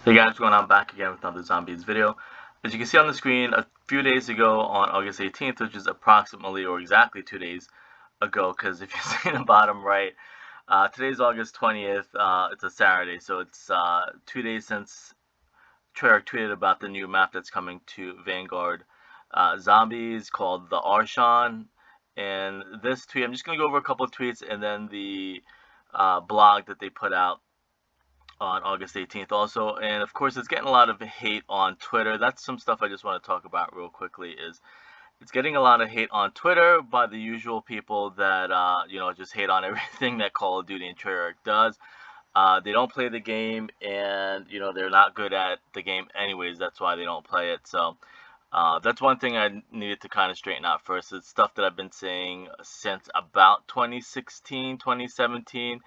Hey guys, what's going on? Back again with another Zombies video. As you can see on the screen, a few days ago on August 18th, which is approximately or exactly 2 days ago, because if you see the bottom right, today's August 20th, it's a Saturday, so it's 2 days since Treyarch tweeted about the new map that's coming to Vanguard Zombies called the Archon. And this tweet, I'm just going to go over a couple of tweets and then the blog that they put out on August 18th also. And of course, it's getting a lot of hate on Twitter. That's some stuff I just want to talk about real quickly. It's getting a lot of hate on Twitter by the usual people that just hate on everything that Call of Duty and Treyarch does. They don't play the game, and they're not good at the game anyways. That's why they don't play it. So that's one thing I needed to kind of straighten out first. It's stuff that I've been saying since about 2016, 2017.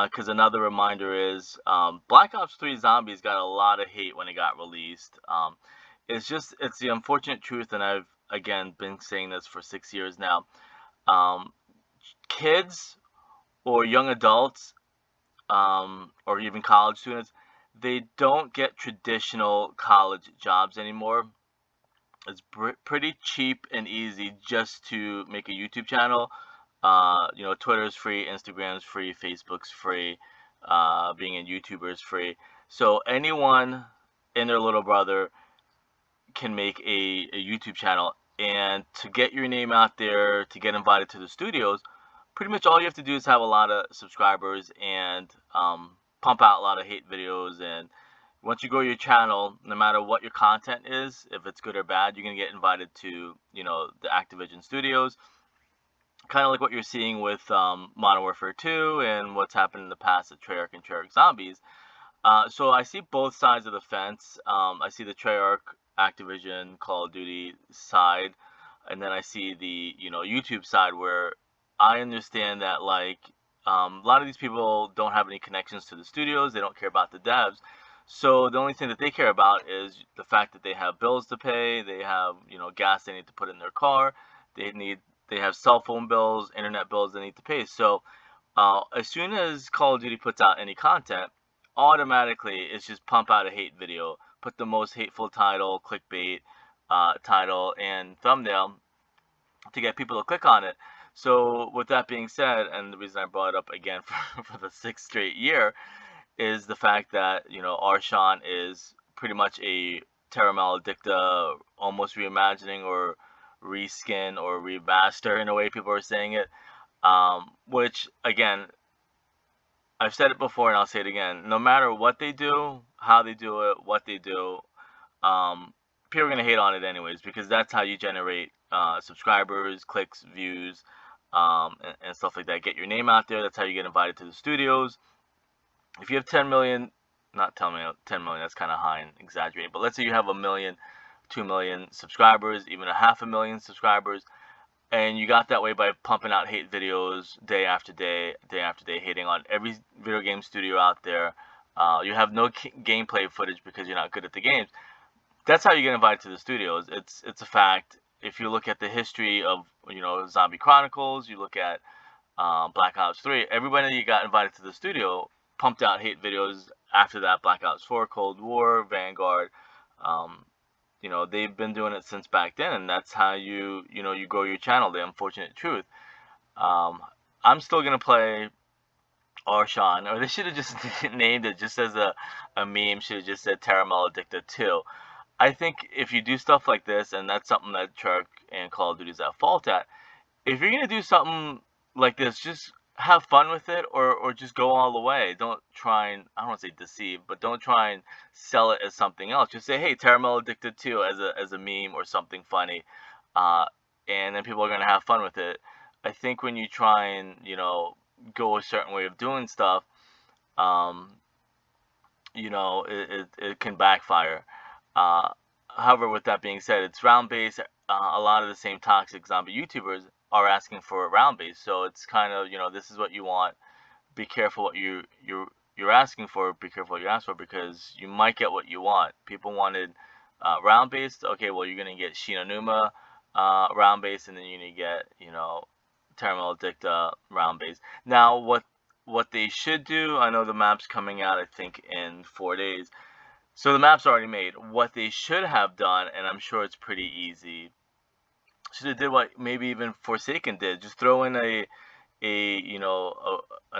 Because another reminder is Black Ops 3 Zombies got a lot of hate when it got released. It's the unfortunate truth, and I've, again, been saying this for 6 years now. Kids or young adults or even college students, they don't get traditional college jobs anymore. It's pretty cheap and easy just to make a YouTube channel. Twitter's free, Instagram's free, Facebook's free, being a YouTuber is free. So anyone and their little brother can make a YouTube channel. And to get your name out there, to get invited to the studios, pretty much all you have to do is have a lot of subscribers and pump out a lot of hate videos. And once you grow your channel, no matter what your content is, if it's good or bad, you're going to get invited to, the Activision studios. Kind of like what you're seeing with Modern Warfare 2 and what's happened in the past at Treyarch and Treyarch Zombies. So I see both sides of the fence. I see the Treyarch, Activision, Call of Duty side, and then I see the YouTube side, where I understand that a lot of these people don't have any connections to the studios. They don't care about the devs. So the only thing that they care about is the fact that they have bills to pay. They have gas they need to put in their car. They have cell phone bills, internet bills they need to pay. So as soon as Call of Duty puts out any content, automatically it's just pump out a hate video, put the most hateful title, clickbait title, and thumbnail to get people to click on it. So with that being said, and the reason I brought it up again for the 6th straight year, is the fact that Archon is pretty much a Terra Maledicta, almost reimagining or reskin or remaster in a way people are saying it, which again, I've said it before and I'll say it again, no matter what they do, how they do it, what they do, people are going to hate on it anyways, because that's how you generate subscribers, clicks, views, and stuff like that. Get your name out there. That's how you get invited to the studios. If you have 10 million, not 10 million, that's kind of high and exaggerated, but let's say you have 1 million, 2 million subscribers, even 500,000 subscribers, and you got that way by pumping out hate videos day after day, hating on every video game studio out there. You have no gameplay footage because you're not good at the games. That's how you get invited to the studios. It's a fact. If you look at the history of Zombie Chronicles, you look at Black Ops 3, everybody that got invited to the studio pumped out hate videos. After that, Black Ops 4, Cold War, Vanguard, they've been doing it since back then, and that's how you grow your channel. The unfortunate truth. I'm still gonna play Archon, or they should have just named it just as a meme. Should have just said Terra Maledicta 2. I think if you do stuff like this, and that's something that Treyarch and Call of Duty is at fault at, if you're gonna do something like this, just have fun with it, or just go all the way. Don't try and, I don't want to say deceive, but don't try and sell it as something else. Just say, hey, Terra Maledicta 2 as a meme or something funny, and then people are going to have fun with it. I think when you try and go a certain way of doing stuff, it can backfire. However, with that being said, it's round based. A lot of the same toxic zombie YouTubers are asking for a round base, so it's kind of this is what you want. Be careful what you're asking for. Be careful what you ask for, because you might get what you want. People wanted round based. Okay, well, you're gonna get Shinonuma round base, and then you're gonna get Terra Maledicta round base. Now what they should do, I know the map's coming out I think in 4 days. So the map's already made. What they should have done, and I'm sure it's pretty easy, should have did what maybe even Forsaken did. Just throw in a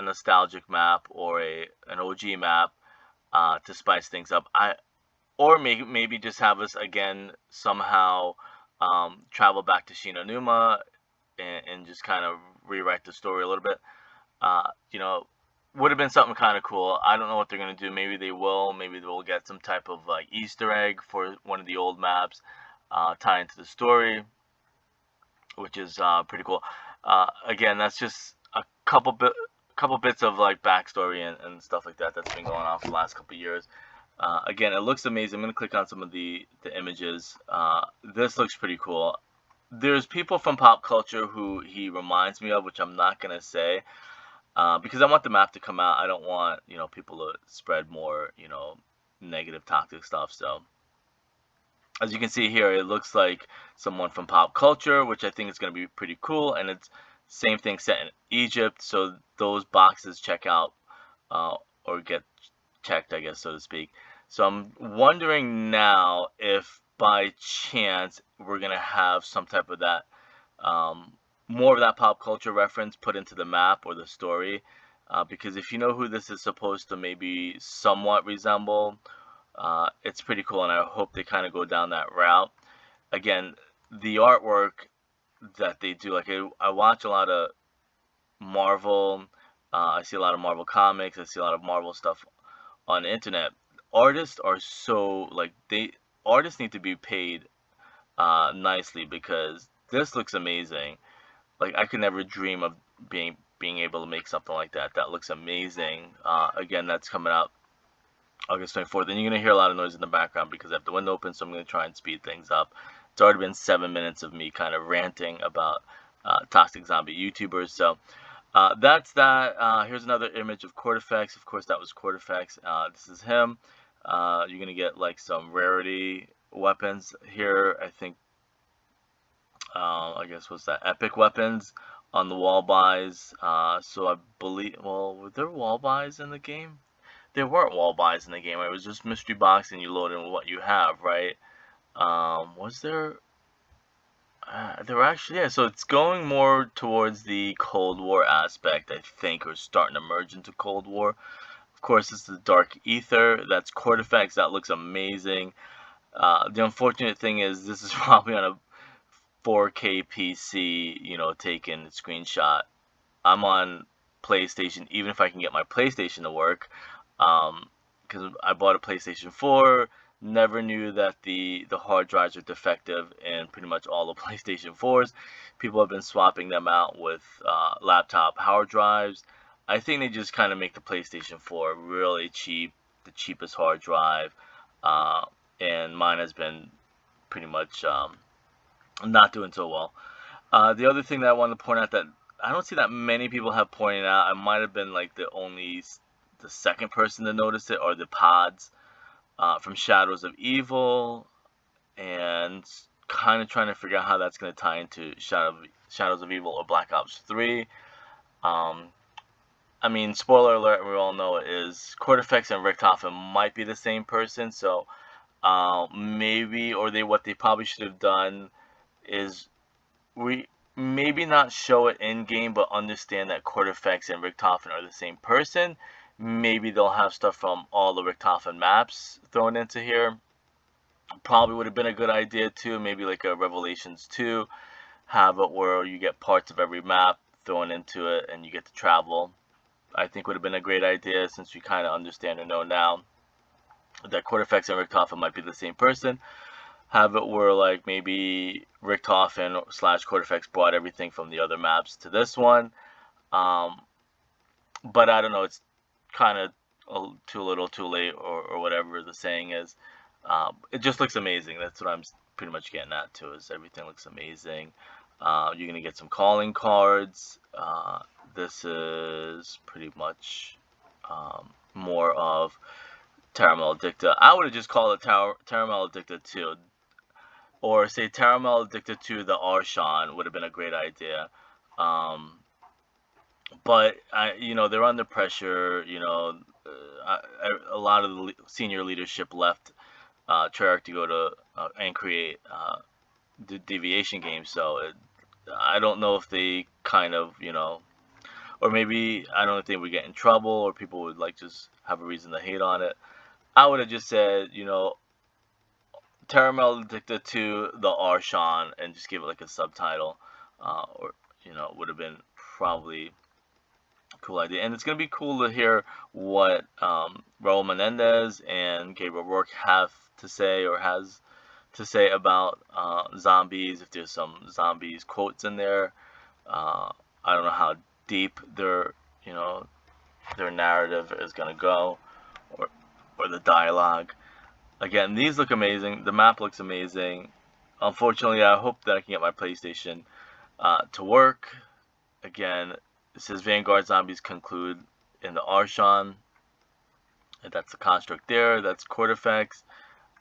nostalgic map or an OG map to spice things up. Or maybe just have us again somehow travel back to Shinonuma and just kind of rewrite the story a little bit. Uh, you know, would have been something kind of cool. I don't know what they're gonna do. Maybe they will. Maybe they'll get some type of like Easter egg for one of the old maps, tie into the story, which is pretty cool. Again, that's just a couple bits of like backstory and stuff like that that's been going on for the last couple of years. Again, it looks amazing. I'm gonna click on some of the images. This looks pretty cool. There's people from pop culture who he reminds me of, which I'm not gonna say because I want the map to come out. I don't want people to spread more negative toxic stuff. So as you can see here, it looks like someone from pop culture, which I think is going to be pretty cool. And it's same thing set in Egypt, so those boxes check out or get checked, I guess, so to speak. So I'm wondering now if by chance we're going to have some type of that, more of that pop culture reference put into the map or the story. Because if you know who this is supposed to maybe somewhat resemble, it's pretty cool, and I hope they kind of go down that route. Again, the artwork that they do, like I watch a lot of Marvel. I see a lot of Marvel comics. I see a lot of Marvel stuff on the internet. Artists are so like artists need to be paid nicely because this looks amazing. Like I could never dream of being able to make something like that. That looks amazing. Again, that's coming out August 24th. And you're going to hear a lot of noise in the background because I have the window open, so I'm going to try and speed things up. It's already been 7 minutes of me kind of ranting about toxic zombie YouTubers. So that's that. Here's another image of Cortifex. Of course, that was Cortifex. This is him. You're going to get like some rarity weapons here. I think, I guess, what's that? Epic weapons on the wall buys. So I believe, well, were there wall buys in the game? There weren't wall buys in the game. It was just mystery box and you load in what you have, right? Was there? There were actually, yeah. So it's going more towards the Cold War aspect, I think, or starting to merge into Cold War. Of course, it's the Dark Ether. That's Cortifex. That looks amazing. The unfortunate thing is this is probably on a 4K PC, taken screenshot. I'm on PlayStation, even if I can get my PlayStation to work. Because I bought a PlayStation 4, never knew that the hard drives are defective in pretty much all the PlayStation 4s. People have been swapping them out with laptop hard drives. I think they just kind of make the PlayStation 4 really cheap, the cheapest hard drive, and mine has been pretty much not doing so well. The other thing that I wanted to point out that I don't see that many people have pointed out, I might have been like the second person to notice it, are the pods from Shadows of Evil, and kind of trying to figure out how that's going to tie into Shadows of Evil or Black Ops 3. I mean, spoiler alert, we all know it is Cortifex and Richtofen might be the same person, so maybe, or what they probably should have done is maybe not show it in game, but understand that Cortifex and Richtofen are the same person. Maybe they'll have stuff from all the Richtofen maps thrown into here. Probably would have been a good idea too. Maybe like a Revelations 2, have it where you get parts of every map thrown into it and you get to travel. I think would have been a great idea since we kind of understand or know now that Cortifex and Richtofen might be the same person. Have it where like maybe Richtofen / Cortifex brought everything from the other maps to this one. But I don't know, it's kind of too little too late or whatever the saying is. It just looks amazing. That's what I'm pretty much getting at too, is everything looks amazing. You're going to get some calling cards. This is pretty much more of Terra Maledicta. I would have just called it Terra Maledicta 2. Or say Terra Maledicta 2 the Archon would have been a great idea. But they're under pressure. a lot of the senior leadership left Treyarch to go to and create the Deviation games. So I don't know if they kind of, or maybe I don't know if they would get in trouble or people would like just have a reason to hate on it. I would have just said, Terra Maledicta to the Archon and just give it like a subtitle, or would have been probably a cool idea. And it's gonna be cool to hear what Raul Menendez and Gabriel Rourke have to say or has to say about zombies. If there's some zombies quotes in there, I don't know how deep their narrative is gonna go, or the dialogue. Again, these look amazing. The map looks amazing. Unfortunately, I hope that I can get my PlayStation to work. Again, it says Vanguard zombies conclude in the Archon. And that's the construct there. That's Cortifex.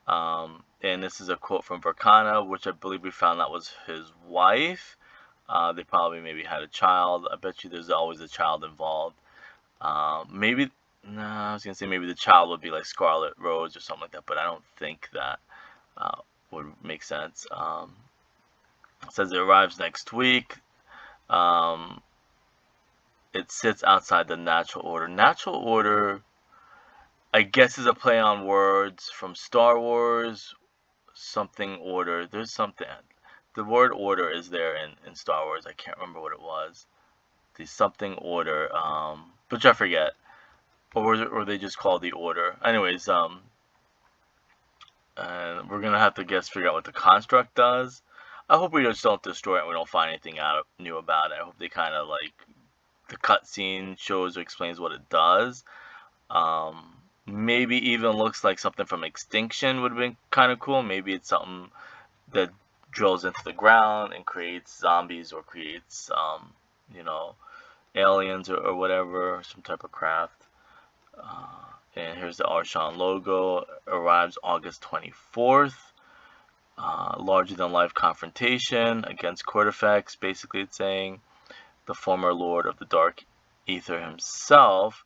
And this is a quote from Verkana, which I believe we found that was his wife. They probably maybe had a child. I bet you there's always a child involved. Maybe... No, I was gonna say maybe the child would be like Scarlet Rose or something like that, but I don't think that would make sense. It says it arrives next week. It sits outside the Natural Order. Natural Order, I guess, is a play on words from Star Wars. Something Order. There's something. The word Order is there in Star Wars. I can't remember what it was. The something Order, which I forget. Or they just call the Order. Anyways, and we're gonna have to figure out what the construct does. I hope we just don't destroy it and we don't find anything new about it. I hope they kind of like the cutscene shows or explains what it does. Maybe even looks like something from Extinction would have been kind of cool. Maybe it's something that drills into the ground and creates zombies or creates aliens or whatever, some type of craft. And here's the Archon logo. Arrives August 24th. Larger than life confrontation against Cortifex. Basically, it's saying the former Lord of the Dark Ether himself,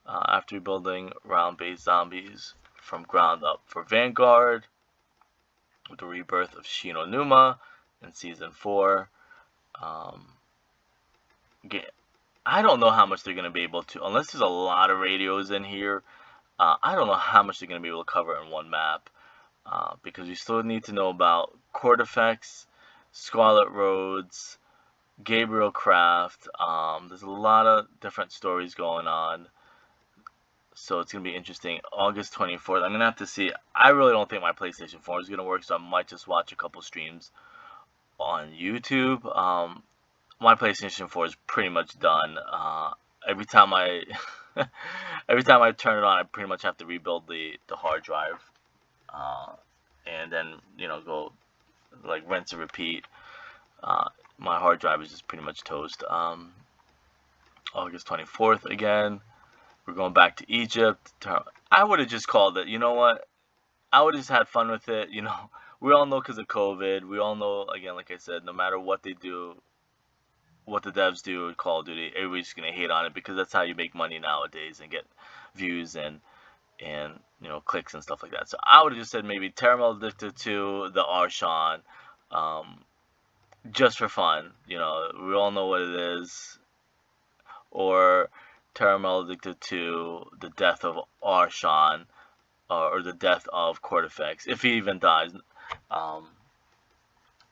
after rebuilding round-based zombies from ground up for Vanguard, with the rebirth of Shino Numa in Season 4. I don't know how much they're going to be able to, unless there's a lot of radios in here, I don't know how much they're going to be able to cover in one map, because we still need to know about Cortifex, Scarlet Rhodes, Gabriel Craft. There's a lot of different stories going on, so it's going to be interesting. August 24th, I'm going to have to see. I really don't think my PlayStation 4 is going to work, so I might just watch a couple streams on YouTube. My PlayStation 4 is pretty much done. Every time I turn it on, I pretty much have to rebuild the hard drive, and then go like rinse and repeat. My hard drive is just pretty much toast. August 24th again. We're going back to Egypt. I would have just called it. You know what? I would have just had fun with it. We all know because of COVID. We all know, again, like I said, no matter what they do, what the devs do with Call of Duty, everybody's gonna hate on it because that's how you make money nowadays and get views and clicks and stuff like that. So I would have just said maybe Terra Maledicta to the Archon, just for fun. We all know what it is. Or Terra Maledicta to the death of Archon, or the death of Cortifex, if he even dies.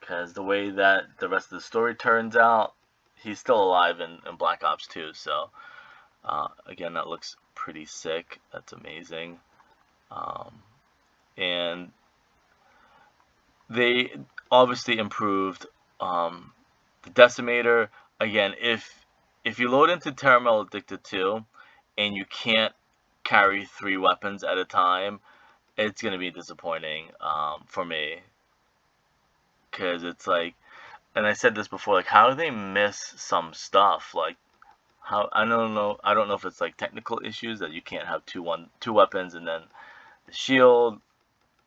Because the way that the rest of the story turns out, he's still alive in Black Ops 2, so again, that looks pretty sick. That's amazing. And they obviously improved the Decimator. Again, if you load into Terra Maledicta 2 and you can't carry 3 weapons at a time, it's going to be disappointing for me. Because it's like, and I said this before, like, how do they miss some stuff? Like, how, I don't know if it's like technical issues that you can't have two weapons and then the shield,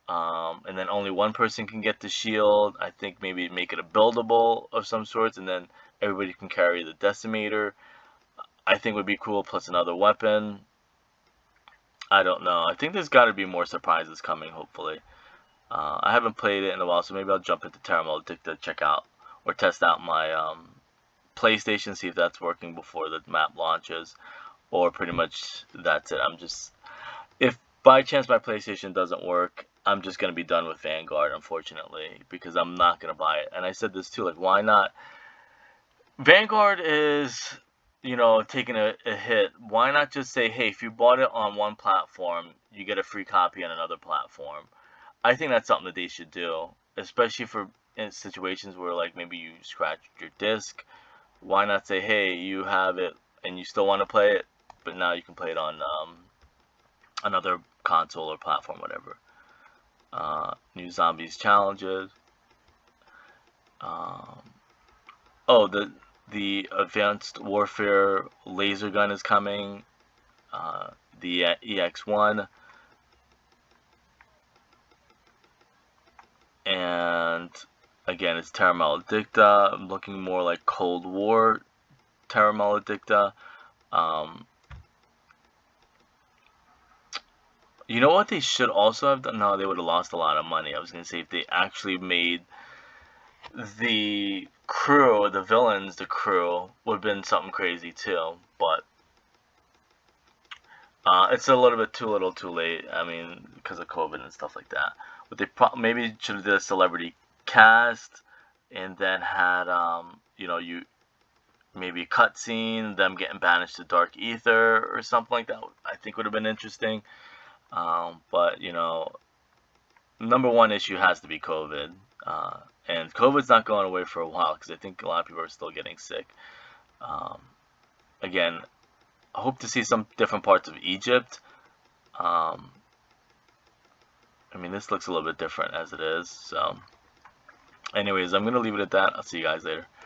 and then only one person can get the shield. I think maybe make it a buildable of some sorts, and then everybody can carry the Decimator. I think would be cool, plus another weapon. I don't know. I think there's got to be more surprises coming, hopefully. I haven't played it in a while, so maybe I'll jump into Terra Maledicta, check out or test out my PlayStation, see if that's working before the map launches, or pretty much that's it. If by chance my PlayStation doesn't work, I'm just gonna be done with Vanguard, unfortunately, because I'm not gonna buy it. And I said this too, like, why not? Vanguard is, taking a hit. Why not just say, hey, if you bought it on one platform, you get a free copy on another platform? I think that's something that they should do, especially for in situations where, like, maybe you scratched your disc. Why not say, hey, you have it and you still want to play it, but now you can play it on another console or platform, whatever. New zombies challenges. Oh, the advanced warfare laser gun is coming. The EX1. And again, it's Terra Maledicta. I'm looking more like Cold War Terra Maledicta. You know what they should also have done? No, they would have lost a lot of money. I was going to say, if they actually made the crew, the villains, the crew, would have been something crazy too. But it's a little bit too little too late. I mean, because of COVID and stuff like that. But they maybe should have did a celebrity cast and then had, you maybe a cutscene, them getting banished to Dark Ether or something like that. I think would have been interesting. But number one issue has to be COVID. And COVID's not going away for a while because I think a lot of people are still getting sick. Again, I hope to see some different parts of Egypt. I mean, this looks a little bit different as it is. So, anyways, I'm going to leave it at that. I'll see you guys later.